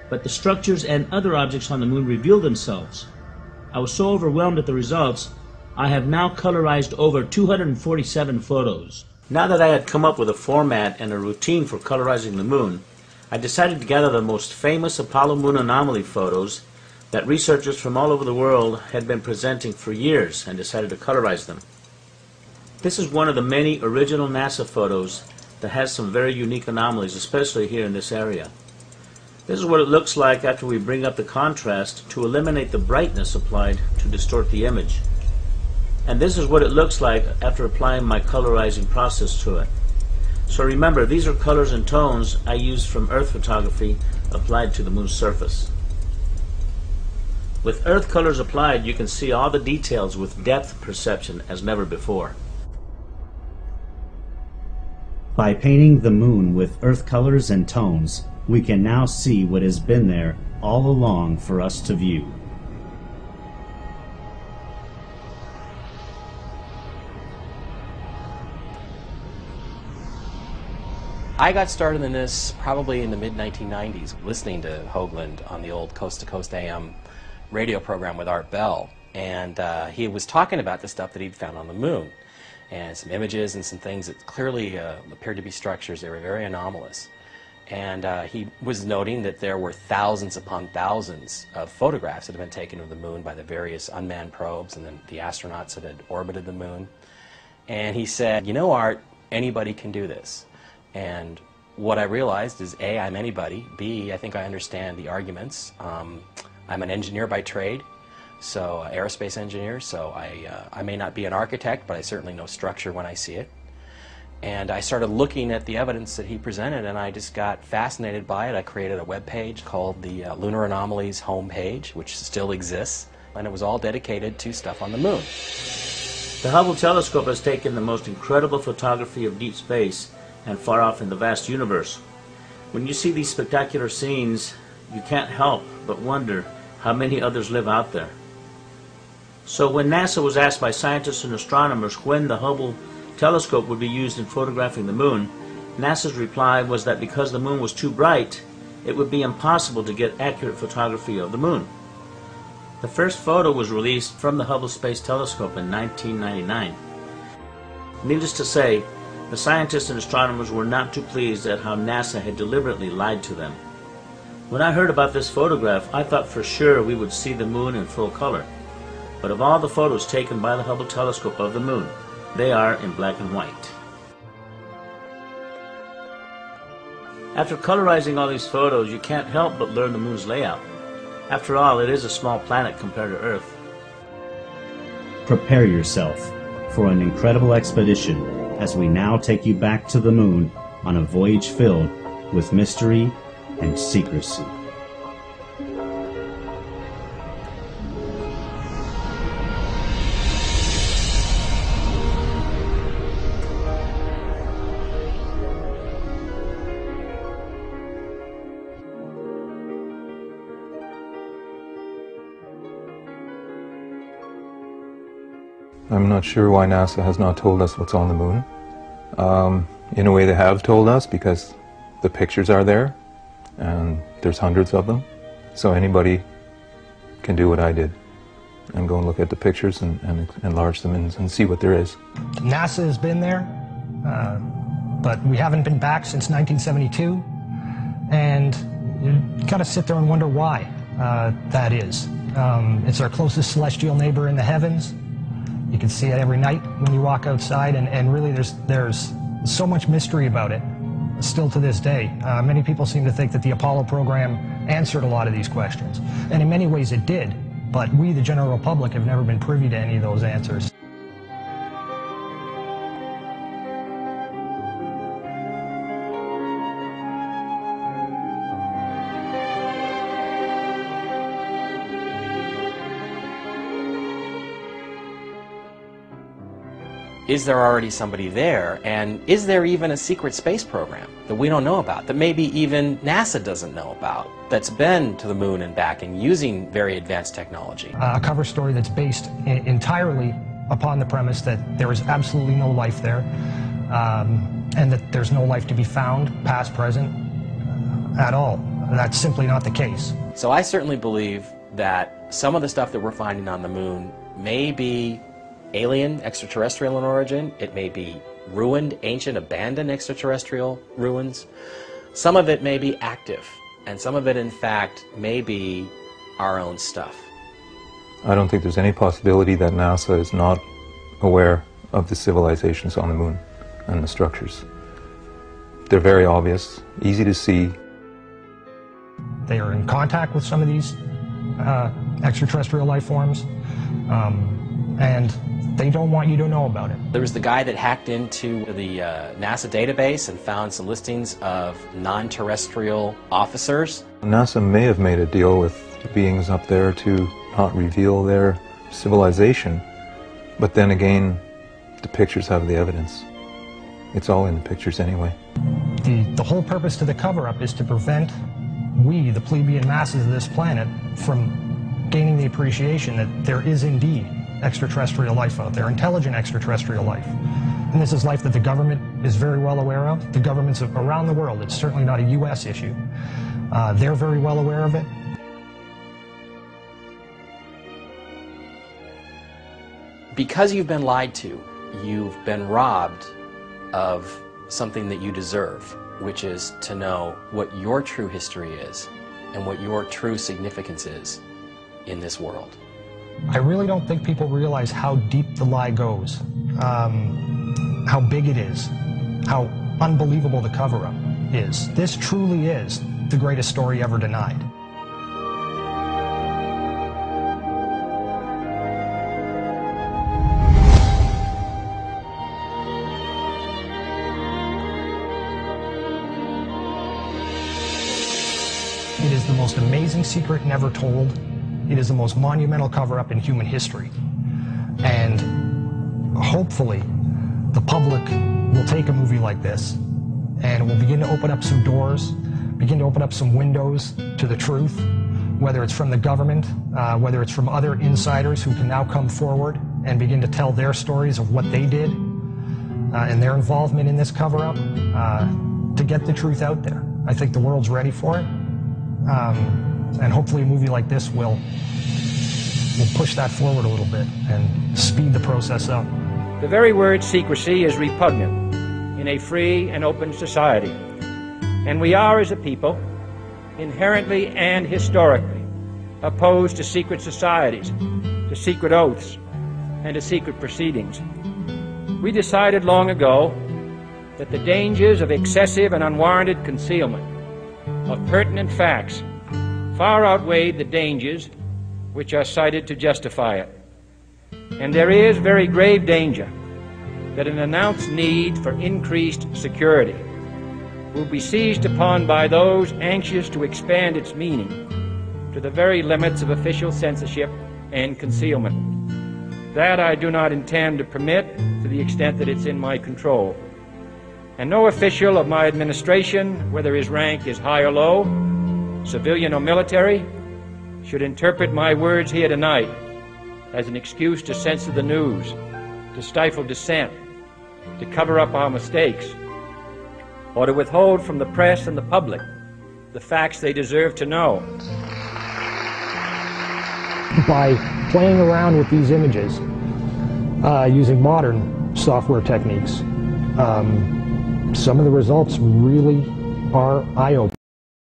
but the structures and other objects on the moon revealed themselves. I was so overwhelmed at the results, I have now colorized over 247 photos. Now that I had come up with a format and a routine for colorizing the moon, I decided to gather the most famous Apollo moon anomaly photos that researchers from all over the world had been presenting for years and decided to colorize them. This is one of the many original NASA photos that has some very unique anomalies, especially here in this area. This is what it looks like after we bring up the contrast to eliminate the brightness applied to distort the image. And this is what it looks like after applying my colorizing process to it. So remember, these are colors and tones I used from Earth photography applied to the moon's surface. With Earth colors applied, you can see all the details with depth perception as never before. By painting the moon with Earth colors and tones, we can now see what has been there all along for us to view. I got started in this probably in the mid-1990s, listening to Hoagland on the old Coast to Coast AM radio program with Art Bell, and he was talking about the stuff that he'd found on the moon, and some images and some things that clearly appeared to be structures. They were very anomalous, and he was noting that there were thousands upon thousands of photographs that had been taken of the moon by the various unmanned probes and then the astronauts that had orbited the moon. And he said, you know, Art, anybody can do this. And what I realized is, A, I'm anybody. B, I think I understand the arguments. I'm an engineer by trade, so aerospace engineer, so I may not be an architect, but I certainly know structure when I see it. And I started looking at the evidence that he presented, and I just got fascinated by it. I created a web page called the Lunar Anomalies homepage, which still exists, and it was all dedicated to stuff on the moon. The Hubble telescope has taken the most incredible photography of deep space and far off in the vast universe. When you see these spectacular scenes, you can't help but wonder how many others live out there. So when NASA was asked by scientists and astronomers when the Hubble telescope would be used in photographing the moon, NASA's reply was that because the moon was too bright, it would be impossible to get accurate photography of the moon. The first photo was released from the Hubble Space Telescope in 1999. Needless to say, the scientists and astronomers were not too pleased at how NASA had deliberately lied to them. When I heard about this photograph, I thought for sure we would see the moon in full color. But of all the photos taken by the Hubble telescope of the moon, they are in black and white. After colorizing all these photos, you can't help but learn the moon's layout. After all, it is a small planet compared to Earth. Prepare yourself for an incredible expedition as we now take you back to the moon on a voyage filled with mystery and secrecy. I'm not sure why NASA has not told us what's on the moon. In a way they have told us, because the pictures are there and there's hundreds of them. So anybody can do what I did and go and look at the pictures and enlarge them and see what there is. NASA has been there, but we haven't been back since 1972, and you gotta sit there and wonder why that is. It's our closest celestial neighbor in the heavens. You can see it every night when you walk outside, and really there's so much mystery about it still to this day. Many people seem to think that the Apollo program answered a lot of these questions, and in many ways it did, but we, the general public, have never been privy to any of those answers. Is there already somebody there, and is there even a secret space program that we don't know about, that maybe even NASA doesn't know about, that's been to the moon and back and using very advanced technology? A cover story that's based entirely upon the premise that there is absolutely no life there, and that there's no life to be found, past, present, at all. That's simply not the case. So I certainly believe that some of the stuff that we're finding on the moon may be alien, extraterrestrial in origin. It may be ruined, ancient, abandoned extraterrestrial ruins. Some of it may be active, and some of it, in fact, may be our own stuff. I don't think there's any possibility that NASA is not aware of the civilizations on the moon and the structures. They're very obvious, easy to see. They are in contact with some of these extraterrestrial life forms, and they don't want you to know about it. There was the guy that hacked into the NASA database and found some listings of non-terrestrial officers. NASA may have made a deal with the beings up there to not reveal their civilization, but then again, the pictures have the evidence. It's all in the pictures anyway. The whole purpose to the cover-up is to prevent we, the plebeian masses of this planet, from gaining the appreciation that there is indeed extraterrestrial life out there, intelligent extraterrestrial life. And this is life that the government is very well aware of. The governments around the world, it's certainly not a U.S. issue. They're very well aware of it. Because you've been lied to, you've been robbed of something that you deserve, which is to know what your true history is and what your true significance is in this world. I really don't think people realize how deep the lie goes, how big it is, how unbelievable the cover-up is. This truly is the greatest story ever denied. It is the most amazing secret never told. It is the most monumental cover-up in human history. And hopefully, the public will take a movie like this and it will begin to open up some doors, begin to open up some windows to the truth, whether it's from the government, whether it's from other insiders who can now come forward and begin to tell their stories of what they did and their involvement in this cover-up to get the truth out there. I think the world's ready for it. And hopefully a movie like this will push that forward a little bit and speed the process up. The very word secrecy is repugnant in a free and open society. And we are, as a people, inherently and historically opposed to secret societies, to secret oaths, and to secret proceedings. We decided long ago that the dangers of excessive and unwarranted concealment of pertinent facts far outweighed the dangers which are cited to justify it. And there is very grave danger that an announced need for increased security will be seized upon by those anxious to expand its meaning to the very limits of official censorship and concealment. That I do not intend to permit to the extent that it's in my control. And no official of my administration, whether his rank is high or low, civilian or military, should interpret my words here tonight as an excuse to censor the news, to stifle dissent, to cover up our mistakes, or to withhold from the press and the public the facts they deserve to know. By playing around with these images, using modern software techniques, some of the results really are eye-opening.